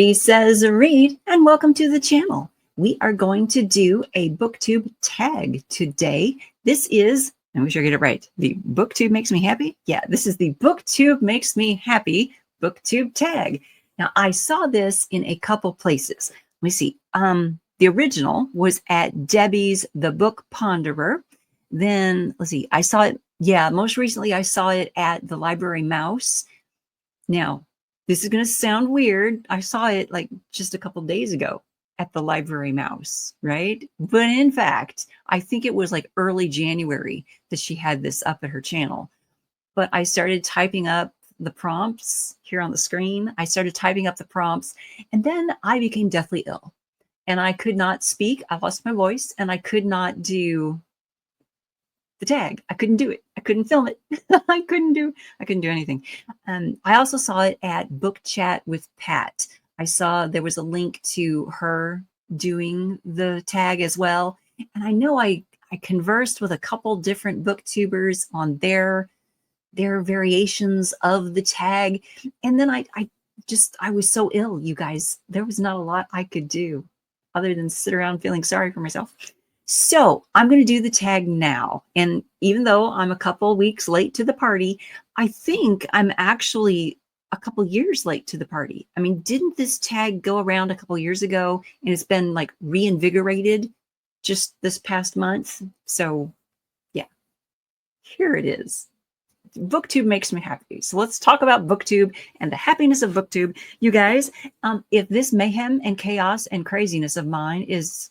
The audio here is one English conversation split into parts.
Sandy says read, and welcome to the channel. We are going to do a BookTube tag today. This is, let me sure I get it right, the BookTube Makes Me Happy? Yeah, this is the BookTube Makes Me Happy BookTube tag. Now, I saw this in a couple places. Let me see. The original was at Debbie's The Book Ponderer. Then, let's see, I saw it, most recently I saw it at the Library Mouse. Now, this is going to sound weird. I saw it like just a couple days ago at the Library Mouse, right? But in fact, I think it was like early January that she had this up at her channel. But I started typing up the prompts here on the screen. I started typing up the prompts, and then I became deathly ill. And I could not speak. I lost my voice, and I could not do the tag. I couldn't do it. I couldn't film it. I couldn't do anything. I also saw it at Book Chat with Pat. I saw there was a link to her doing the tag as well. And I know I conversed with a couple different booktubers on their variations of the tag. And then I was so ill, you guys. There was not a lot I could do other than sit around feeling sorry for myself. So I'm going to do the tag now. And even though I'm a couple weeks late to the party, I think I'm actually a couple years late to the party. I mean, didn't this tag go around a couple years ago and it's been like reinvigorated just this past month? So yeah, here it is. BookTube Makes Me Happy. So let's talk about BookTube and the happiness of BookTube. You guys, if this mayhem and chaos and craziness of mine is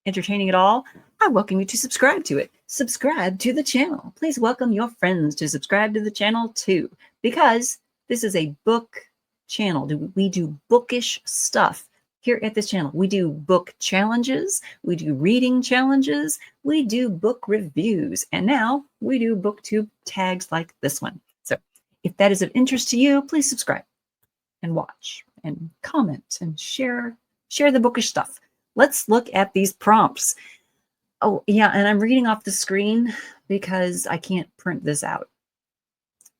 entertaining at all, I welcome you to subscribe to it. Subscribe to the channel. Please welcome your friends to subscribe to the channel too, because this is a book channel. We do bookish stuff here at this channel. We do book challenges. We do reading challenges. We do book reviews. And now we do BookTube tags like this one. So if that is of interest to you, please subscribe and watch and comment and share the bookish stuff. Let's look at these prompts. Oh, yeah, and I'm reading off the screen because I can't print this out.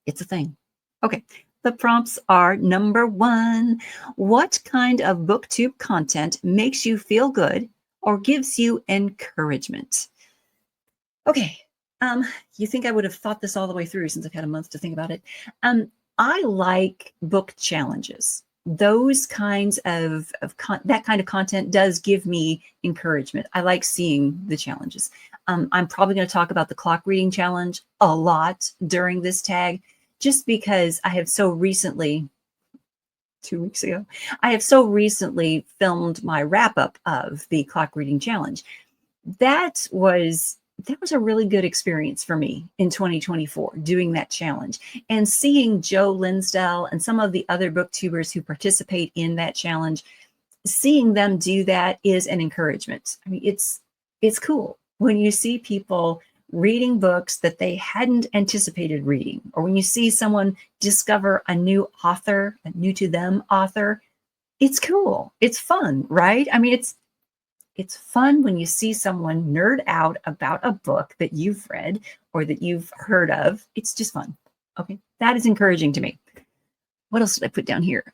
It's a thing. Okay, the prompts are: number 1, what kind of BookTube content makes you feel good or gives you encouragement? Okay, you think I would have thought this all the way through since I've had a month to think about it. I like book challenges. Those kinds of that kind of content does give me encouragement. I like seeing the challenges. I'm probably going to talk about the clock reading challenge a lot during this tag, just because I have so recently, 2 weeks ago, I have so recently filmed my wrap up of the clock reading challenge. That was a really good experience for me in 2024, doing that challenge and seeing Joe Linsdell and some of the other booktubers who participate in that challenge. Seeing them do that is an encouragement. I mean, it's cool when you see people reading books that they hadn't anticipated reading, or when you see someone discover a new author, a new to them author. It's cool. It's fun, right? I mean, it's fun when you see someone nerd out about a book that you've read or that you've heard of. It's just fun. Okay, that is encouraging to me. What else did I put down here?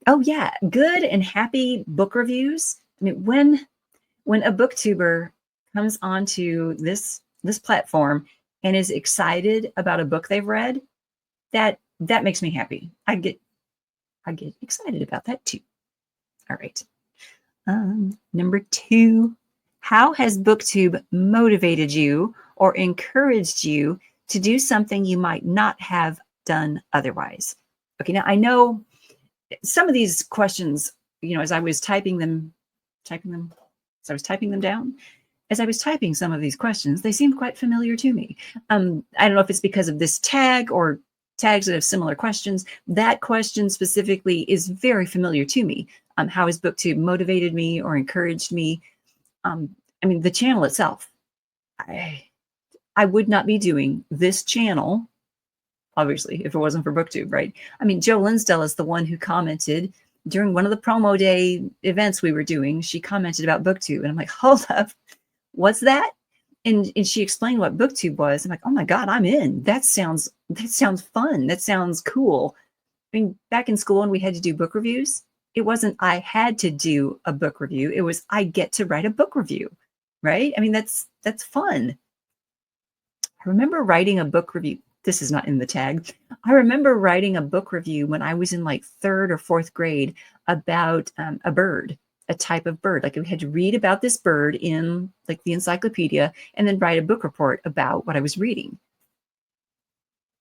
Oh yeah, good and happy book reviews. I mean, when a booktuber comes onto this platform and is excited about a book they've read, that makes me happy. I get excited about that too. All right. Number 2, how has BookTube motivated you or encouraged you to do something you might not have done otherwise? Okay, now I know some of these questions, as I was typing them down, as I was typing some of these questions, they seemed quite familiar to me. I don't know if it's because of this tag or tags that have similar questions. That question specifically is very familiar to me. How has BookTube motivated me or encouraged me? I mean, the channel itself, I would not be doing this channel, obviously, if it wasn't for BookTube, right? I mean, Joe Linsdell is the one who commented during one of the promo day events we were doing. She commented about BookTube, and I'm like, hold up, what's that? And she explained what BookTube was. I'm like, oh my God, I'm in. That sounds fun. That sounds cool. I mean, back in school when we had to do book reviews, it wasn't I had to do a book review. It was I get to write a book review, right? I mean, that's fun. I remember writing a book review. This is not in the tag. I remember writing a book review when I was in like 3rd or 4th grade about a bird, a type of bird. Like we had to read about this bird in like the encyclopedia and then write a book report about what I was reading.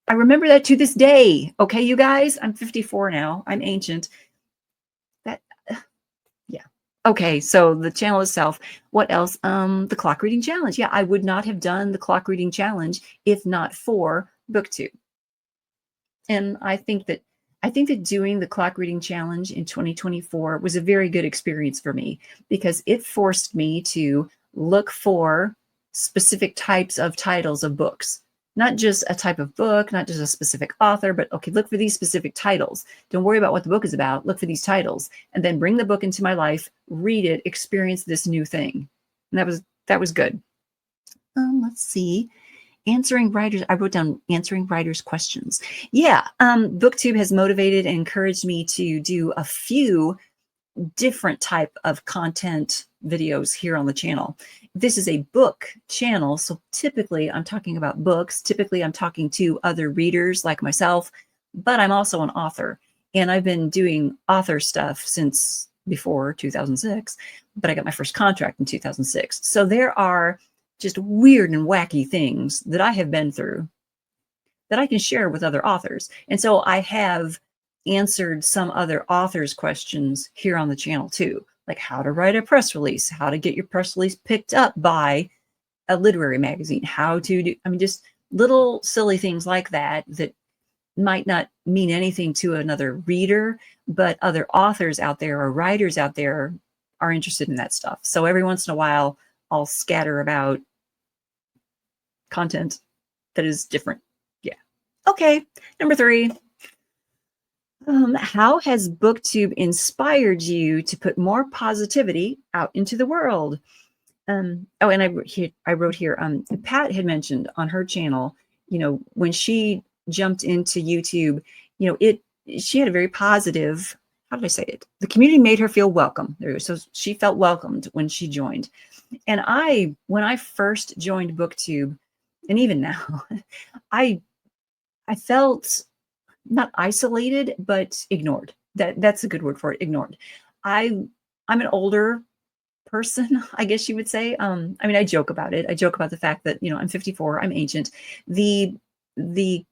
I remember that to this day. Okay, you guys, I'm 54 now. I'm ancient. That, yeah. Okay, so the channel itself. What else? The clock reading challenge. Yeah, I would not have done the clock reading challenge if not for BookTube. And I think that doing the clock reading challenge in 2024 was a very good experience for me because it forced me to look for specific types of titles of books. Not just a type of book, not just a specific author, but okay, look for these specific titles. Don't worry about what the book is about. Look for these titles and then bring the book into my life, read it, experience this new thing. And that was good. Let's see. Answering writers, I wrote down answering writers' questions. Yeah, BookTube has motivated and encouraged me to do a few different type of content videos here on the channel. This is a book channel, so typically I'm talking about books. Typically I'm talking to other readers like myself, but I'm also an author. And I've been doing author stuff since before 2006, but I got my first contract in 2006. So there are just weird and wacky things that I have been through that I can share with other authors. And so I have answered some other authors' questions here on the channel too, like how to write a press release, how to get your press release picked up by a literary magazine, how to do, I mean, just little silly things like that that might not mean anything to another reader, but other authors out there or writers out there are interested in that stuff. So every once in a while, I'll scatter about content that is different. Yeah. Okay. Number 3. How has BookTube inspired you to put more positivity out into the world? And I wrote here, Pat had mentioned on her channel, when she jumped into YouTube, she had a very positive, how did I say it? The community made her feel welcome. So she felt welcomed when she joined. And when I first joined BookTube, and even now, I felt not isolated, but ignored. That's a good word for it, ignored. I'm an older person, I guess you would say. I mean, I joke about it. I joke about the fact that, I'm 54, I'm ancient. The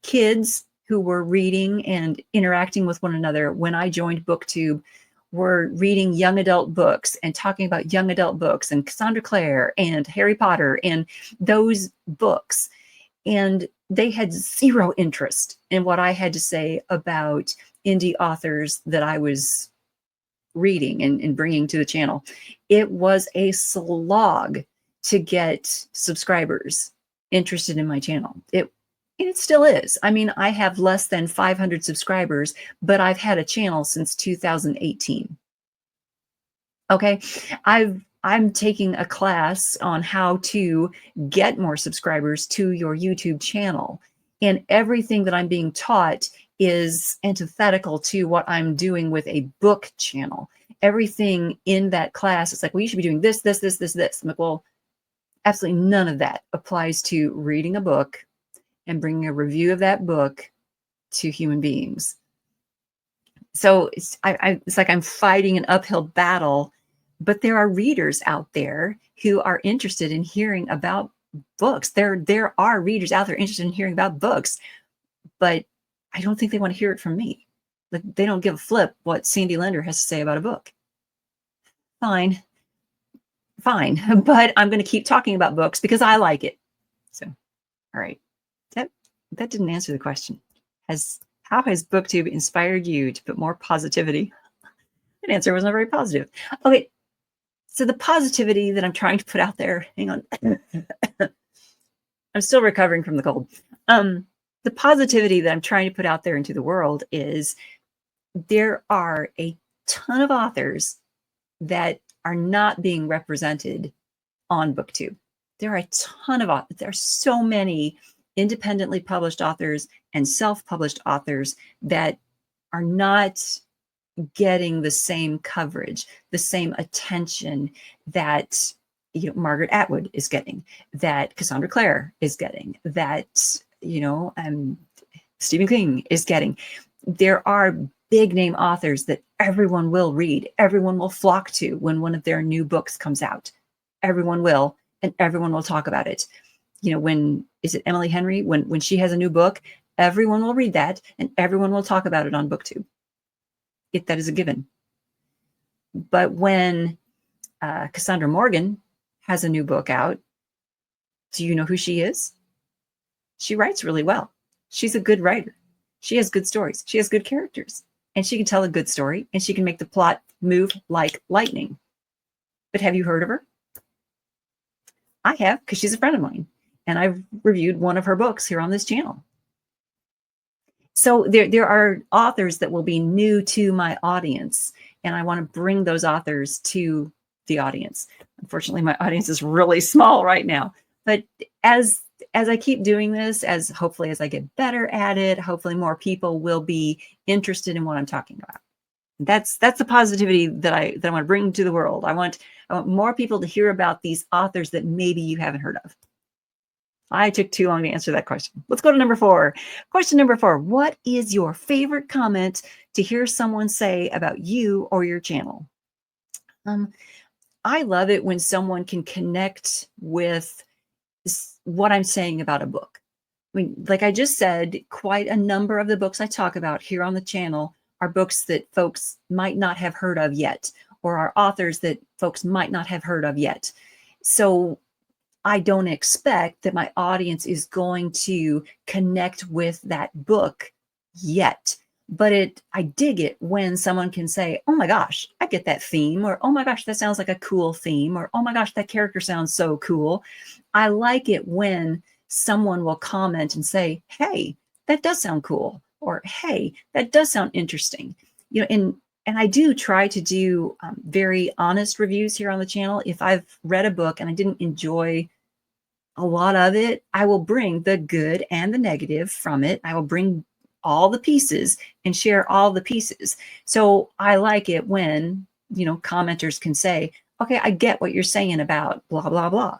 kids who were reading and interacting with one another when I joined BookTube were reading young adult books and talking about young adult books and Cassandra Clare and Harry Potter and those books. And they had zero interest in what I had to say about indie authors that I was reading and bringing to the channel. It was a slog to get subscribers interested in my channel. It still is. I mean, I have less than 500 subscribers, but I've had a channel since 2018. Okay. I'm taking a class on how to get more subscribers to your YouTube channel. And everything that I'm being taught is antithetical to what I'm doing with a book channel. Everything in that class, it's like, well, you should be doing this, this, this, this, this. I'm like, well, absolutely none of that applies to reading a book and bringing a review of that book to human beings. So it's like I'm fighting an uphill battle, but there are readers out there who are interested in hearing about books. There are readers out there interested in hearing about books, but I don't think they want to hear it from me. Like, they don't give a flip what Sandy Linder has to say about a book. Fine, but I'm going to keep talking about books because I like it. So, all right. That didn't answer the question. How has BookTube inspired you to put more positivity? That answer wasn't very positive. Okay, so the positivity that I'm trying to put out there, hang on. I'm still recovering from the cold. The positivity that I'm trying to put out there into the world is there are a ton of authors that are not being represented on BookTube. There are a ton of authors. There are so many independently published authors and self-published authors that are not getting the same coverage, the same attention that Margaret Atwood is getting, that Cassandra Clare is getting, that Stephen King is getting. There are big name authors that everyone will read, everyone will flock to when one of their new books comes out. Everyone will, and everyone will talk about it. When is it Emily Henry? When she has a new book, everyone will read that and everyone will talk about it on BookTube. That is a given. But when Cassandra Morgan has a new book out, do you know who she is? She writes really well. She's a good writer. She has good stories. She has good characters. And she can tell a good story, and she can make the plot move like lightning. But have you heard of her? I have, because she's a friend of mine. And I've reviewed one of her books here on this channel. So there are authors that will be new to my audience, and I want to bring those authors to the audience. Unfortunately, my audience is really small right now. But as I keep doing this, hopefully as I get better at it, hopefully more people will be interested in what I'm talking about. That's the positivity that I want to bring to the world. I want more people to hear about these authors that maybe you haven't heard of. I took too long to answer that question. Let's go to number 4. Question number 4. What is your favorite comment to hear someone say about you or your channel? I love it when someone can connect with what I'm saying about a book. I mean, like I just said, quite a number of the books I talk about here on the channel are books that folks might not have heard of yet, or are authors that folks might not have heard of yet. So I don't expect that my audience is going to connect with that book yet. But I dig it when someone can say, oh my gosh, I get that theme, or oh my gosh, that sounds like a cool theme, or oh my gosh, that character sounds so cool. I like it when someone will comment and say, hey, that does sound cool, or hey, that does sound interesting. And I do try to do very honest reviews here on the channel. If I've read a book and I didn't enjoy a lot of it, I will bring the good and the negative from it. I will bring all the pieces and share all the pieces. So I like it when, commenters can say, okay, I get what you're saying about blah, blah, blah.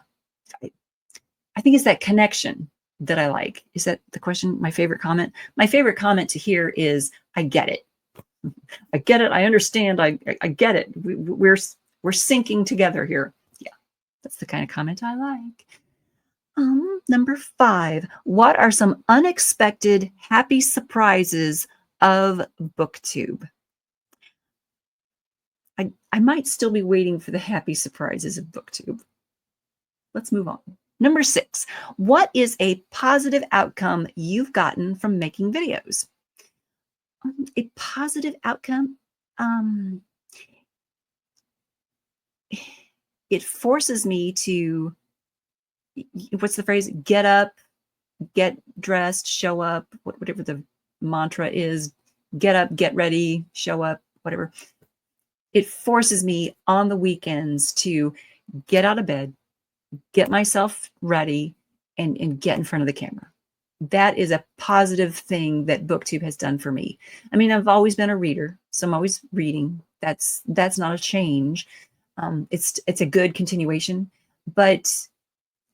I think it's that connection that I like. Is that the question? My favorite comment? My favorite comment to hear is, I get it. I get it. I understand. I get it. We're syncing together here. Yeah, that's the kind of comment I like. Number 5, what are some unexpected happy surprises of BookTube? I might still be waiting for the happy surprises of BookTube. Let's move on. Number 6, what is a positive outcome you've gotten from making videos? A positive outcome? It forces me to, what's the phrase? Get up, get dressed, show up, whatever the mantra is. Get up, get ready, show up, whatever. It forces me on the weekends to get out of bed, get myself ready, and get in front of the camera. That is a positive thing that BookTube has done for me. I mean, I've always been a reader, so I'm always reading. That's not a change. It's a good continuation, but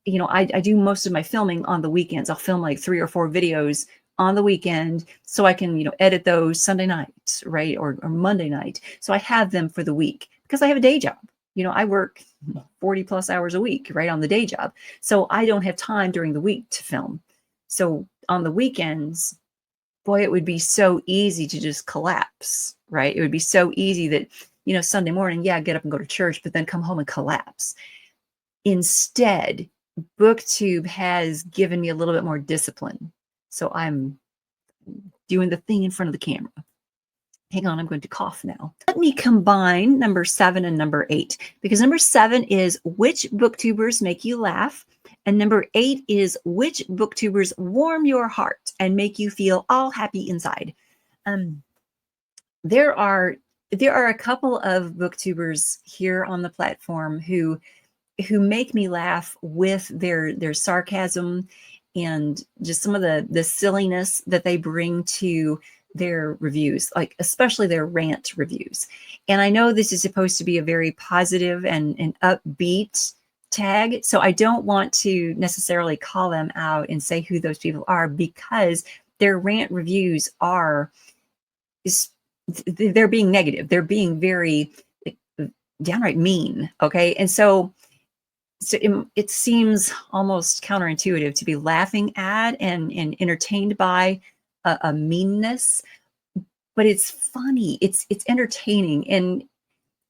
I do most of my filming on the weekends. I'll film like 3 or 4 videos on the weekend so I can, edit those Sunday night, right? Or Monday night. So I have them for the week because I have a day job. I work 40 plus hours a week, right, on the day job. So I don't have time during the week to film. So on the weekends, boy, it would be so easy to just collapse, right? It would be so easy that, Sunday morning, yeah, get up and go to church, but then come home and collapse. Instead, BookTube has given me a little bit more discipline. So I'm doing the thing in front of the camera. Hang on, I'm going to cough now. Let me combine number 7 and number 8, because number 7 is which booktubers make you laugh, and number 8 is which booktubers warm your heart and make you feel all happy inside. There are a couple of booktubers here on the platform who make me laugh with their sarcasm and just some of the silliness that they bring to their reviews, like especially their rant reviews. And I know this is supposed to be a very positive and upbeat tag, so I don't want to necessarily call them out and say who those people are, because their rant reviews they're being negative. They're being very downright mean. Okay. And so it seems almost counterintuitive to be laughing at and entertained by a meanness, but it's funny. It's entertaining. And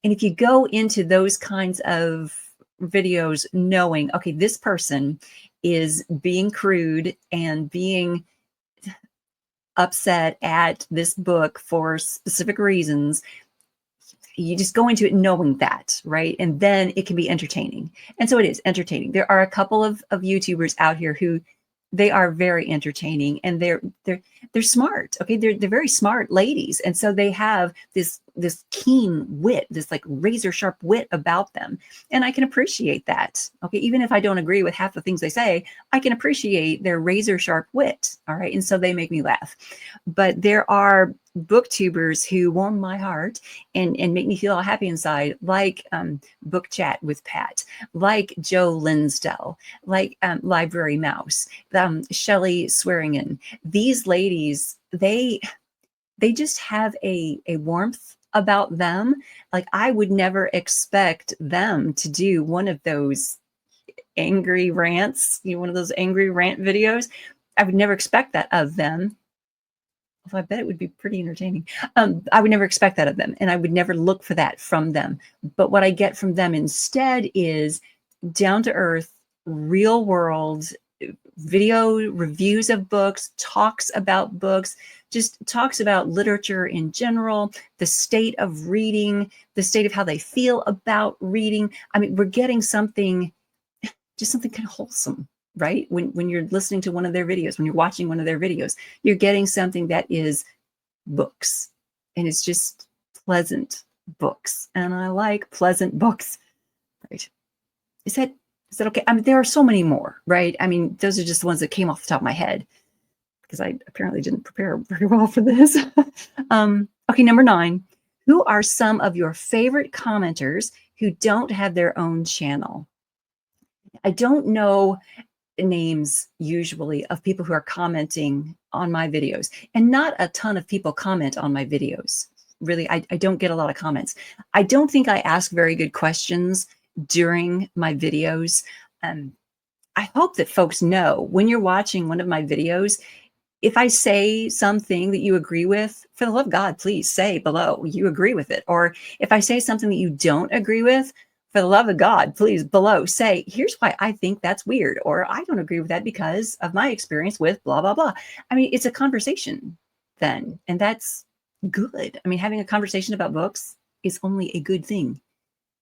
if you go into those kinds of videos knowing, okay, this person is being crude and being upset at this book for specific reasons, you just go into it knowing that, right? And then it can be entertaining. And so it is entertaining. There are a couple of YouTubers out here who they are very entertaining, and they're smart. Okay, they're very smart ladies, and so they have this keen wit, this like razor sharp wit about them, and I can appreciate that. Okay, even if I don't agree with half the things they say, I can appreciate their razor sharp wit. All right, and so they make me laugh. But there are booktubers who warm my heart and make me feel all happy inside, like Book Chat with Pat, like Joe Linsdell, like Library Mouse, Shelley Swearingen. These ladies, they just have a warmth about them. Like I would never expect them to do one of those angry rants, one of those angry rant videos. I would never expect that of them. Although I bet it would be pretty entertaining. I would never expect that of them, and I would never look for that from them. But what I get from them instead is down to earth, real world video reviews of books, talks about books, just talks about literature in general, the state of reading, the state of how they feel about reading. I mean, we're getting something, just something kind of wholesome, right? When you're listening to one of their videos, when you're watching one of their videos, you're getting something that is books, and it's just pleasant books. And I like pleasant books, right? Is that okay? I mean, there are so many more, right? I mean, those are just the ones that came off the top of my head because I apparently didn't prepare very well for this. Okay, number 9. Who are some of your favorite commenters who don't have their own channel? I don't know names usually of people who are commenting on my videos, and not a ton of people comment on my videos. Really, I don't get a lot of comments. I don't think I ask very good questions during my videos. I hope that folks know when you're watching one of my videos, if I say something that you agree with, for the love of God, please say below you agree with it. Or if I say something that you don't agree with, for the love of God, please below say, here's why I think that's weird, or I don't agree with that because of my experience with blah, blah, blah. I mean, it's a conversation then, and that's good. I mean, having a conversation about books is only a good thing.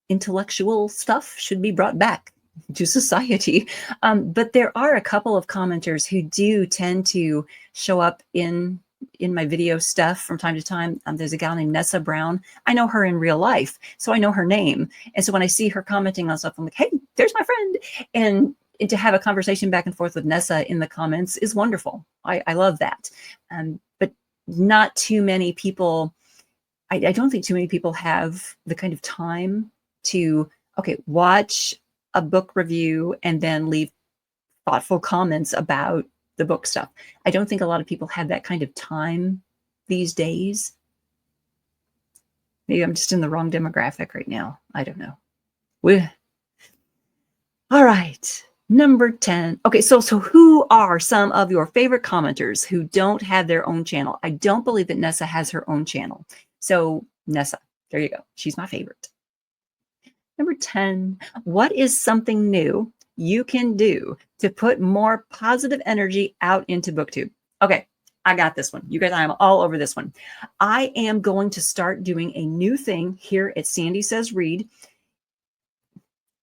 Intellectual stuff should be brought back to society. But there are a couple of commenters who do tend to show up in my video stuff from time to time. There's a gal named Nessa Brown. I know her in real life, so I know her name. And so when I see her commenting on stuff, I'm like, hey, there's my friend. And to have a conversation back and forth with Nessa in the comments is wonderful. I love that. But not too many people, I don't think too many people have the kind of time to, okay, watch a book review and then leave thoughtful comments about the book stuff. I don't think a lot of people have that kind of time these days. Maybe I'm just in the wrong demographic right now. I don't know. All right, number 10. Okay, so who are some of your favorite commenters who don't have their own channel? I don't believe that Nessa has her own channel. So Nessa, there you go. She's my favorite. Number 10, what is something new you can do to put more positive energy out into BookTube? Okay, I got this one. You guys, I am all over this one. I am going to start doing a new thing here at Sandy Says Read.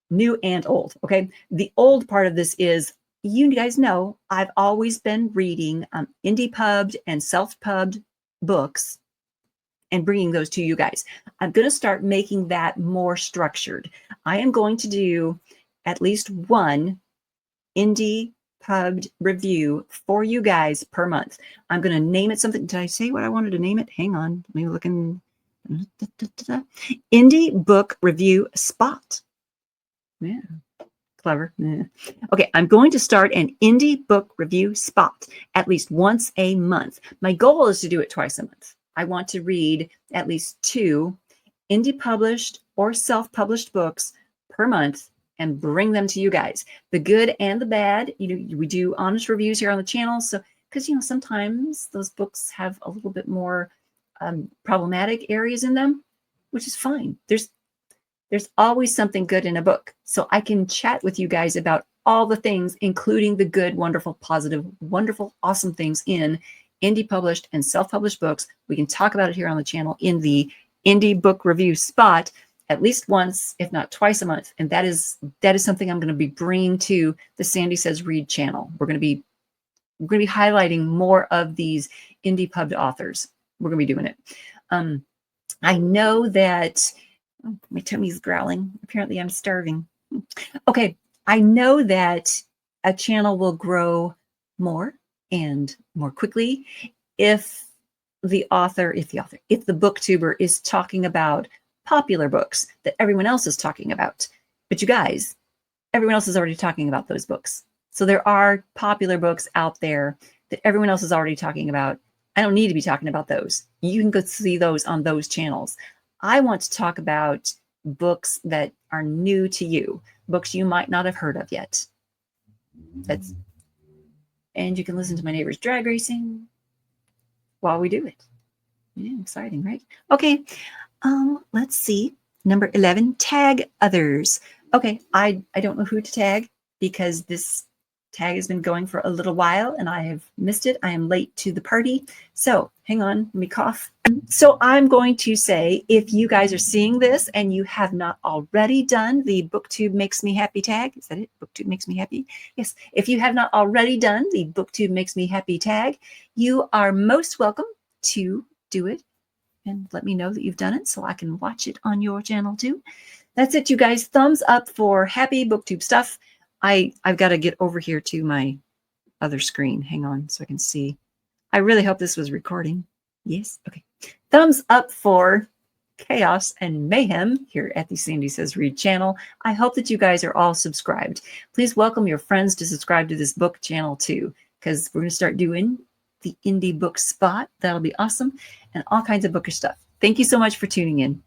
New and old, okay? The old part of this is, you guys know, I've always been reading indie pubbed and self-pubbed books and bringing those to you guys. I'm going to start making that more structured. I am going to do at least one indie pubbed review for you guys per month. I'm going to name it something. Did I say what I wanted to name it? Hang on. Let me look in. Indie Book Review Spot. Yeah. Clever. Yeah. Okay, I'm going to start an indie book review spot at least once a month. My goal is to do it twice a month. I want to read at least 2 indie published or self-published books per month and bring them to you guys. The good and the bad. We do honest reviews here on the channel. So, because sometimes those books have a little bit more problematic areas in them, which is fine. There's always something good in a book. So I can chat with you guys about all the things, including the good, wonderful, positive, wonderful, awesome things in indie published and self-published books. We can talk about it here on the channel in the indie book review spot at least once, if not twice a month. And that is something I'm going to be bringing to the Sandy Says Read channel. We're going to be highlighting more of these indie pubbed authors. We're going to be doing it. I know that my tummy's growling. Apparently I'm starving. Okay. I know that a channel will grow more and more quickly if the booktuber is talking about popular books that everyone else is talking about. But you guys, everyone else is already talking about those books. So there are popular books out there that everyone else is already talking about. I don't need to be talking about those. You can go see those on those channels. I want to talk about books that are new to you, books you might not have heard of yet. And you can listen to my neighbor's drag racing while we do it. Yeah, exciting, right? Okay, let's see. Number 11, tag others. Okay, I don't know who to tag because this tag has been going for a little while and I have missed it. I am late to the party. So hang on, let me cough. So I'm going to say, if you guys are seeing this and you have not already done the BookTube Makes Me Happy tag, is that it? BookTube Makes Me Happy? Yes. If you have not already done the BookTube Makes Me Happy tag, you are most welcome to do it and let me know that you've done it so I can watch it on your channel too. That's it, you guys. Thumbs up for happy BookTube stuff. I've got to get over here to my other screen. Hang on so I can see. I really hope this was recording. Yes. Okay. Thumbs up for chaos and mayhem here at the Sandy Says Read channel. I hope that you guys are all subscribed. Please welcome your friends to subscribe to this book channel too, because we're going to start doing the indie book spot. That'll be awesome. And all kinds of bookish stuff. Thank you so much for tuning in.